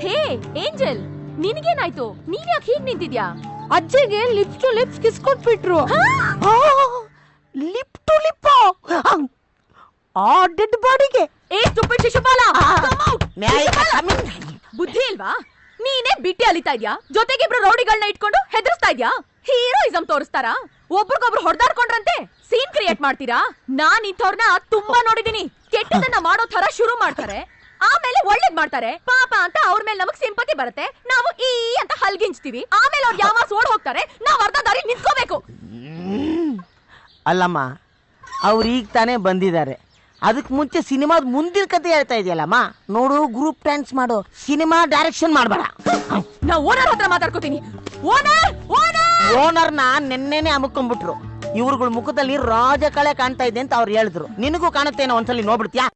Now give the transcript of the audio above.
ಹೇ angel, ನಿನಗೇನಾಯ್ತು? ನೀನ್ ಯಾಕೆ ಹೀಗ್ ನಿಂತಿದ್ಯಾ? ಅಜ್ಜಿಗೆ ಲಿಪ್ಸ್ ಟು ಲಿಪ್ಸ್ ಕಿಸ್ ಕೊಟ್ಬಿಟ್ರು. ಲಿಪ್ ಟು ಲಿಪ್ ಆ ಡೆಡ್ ಬಾಡಿಗೆ. ಏ ಸ್ಟುಪಿಡ್ ಶಿಶುಪಾಲ, ಬುದ್ಧಿ ಇಲ್ವಾ? ನೀನೇ ಬಿಟ್ಟಿ ಅಲಿತಾ ಇದ್ಯಾ, ಜೊತೆಗೆ ಇಬ್ರು ರೌಡಿಗಳನ್ನ ಇಟ್ಕೊಂಡು ಹೆದರ್ಸ್ತಾ ಇದ್ಯಾ? ಹೀರೋಯಿಸಂ ತೋರಿಸ್ತಾರಾ? ಒಬ್ರಿಗೊಬ್ರು ಹೊಡೆದಾಡ್ಕೊಂಡ್ರಂತೆ ಸೀನ್ ಕ್ರಿಯೇಟ್ ಮಾಡ್ತೀರಾ? ನಾನ್ ಇಂಥವ್ರನ್ನ ತುಂಬಾ ನೋಡಿದೀನಿ. ಕೆಟ್ಟದನ್ನ ಮಾಡೋ ತರ ಶುರು ಮಾಡ್ತಾರೆ, ಆಮೇಲೆ ಒಳ್ಳೇದ್ ಮಾಡ್ತಾರೆ. ಪಾಪ ಅಂತ ಅವ್ರ ಮೇಲೆ ನಮಗ್ ಸಿಂಪತಿ ಬರುತ್ತೆ, ನಾವು ಈ ಅಂತ ಹಲ್ಗಿಂಚ್ತೀವಿ. ಆಮೇಲೆ ಅವ್ರು ಯಾವ ಓಡ್ ಹೋಗ್ತಾರೆ, ನಾವ್ ಅರ್ಧ ದಾರಿ ನಿಂತ್ಕೋಬೇಕು. ಅಲ್ಲಮ್ಮ, ಅವ್ರು ಈಗ ತಾನೇ ಬಂದಿದ್ದಾರೆ. ಅದಕ್ಕೆ ಮುಂಚೆ ಸಿನಿಮಾದ ಮುಂದಿನ ಕತೆ ಹೇಳ್ತಾ ಇದೆಯಲ್ಲಮ್ಮ. ನೋಡು, ಗ್ರೂಪ್ ಡ್ಯಾನ್ಸ್ ಮಾಡು, ಸಿನಿಮಾ ಡೈರೆಕ್ಷನ್ ಮಾಡಬೇಡ. ನಾ ಓನರ್ ಹತ್ರ ಮಾತಾಡ್ಕೋತೀನಿ. ಓನರ್ ಓನರ್ನ ನೆನ್ನೆನೆ ಅಮ್ಕೊಂಡ್ಬಿಟ್ರು. ಇವ್ರುಗಳ ಮುಖದಲ್ಲಿ ರಾಜ ಕಳೆ ಕಾಣ್ತಾ ಇದೆ ಅಂತ ಅವ್ರು ಹೇಳಿದ್ರು. ನಿನಗೂ ಕಾಣುತ್ತೇನೋ, ಒಂದ್ಸಲಿ ನೋಡ್ಬಿಡ್ತೀಯಾ?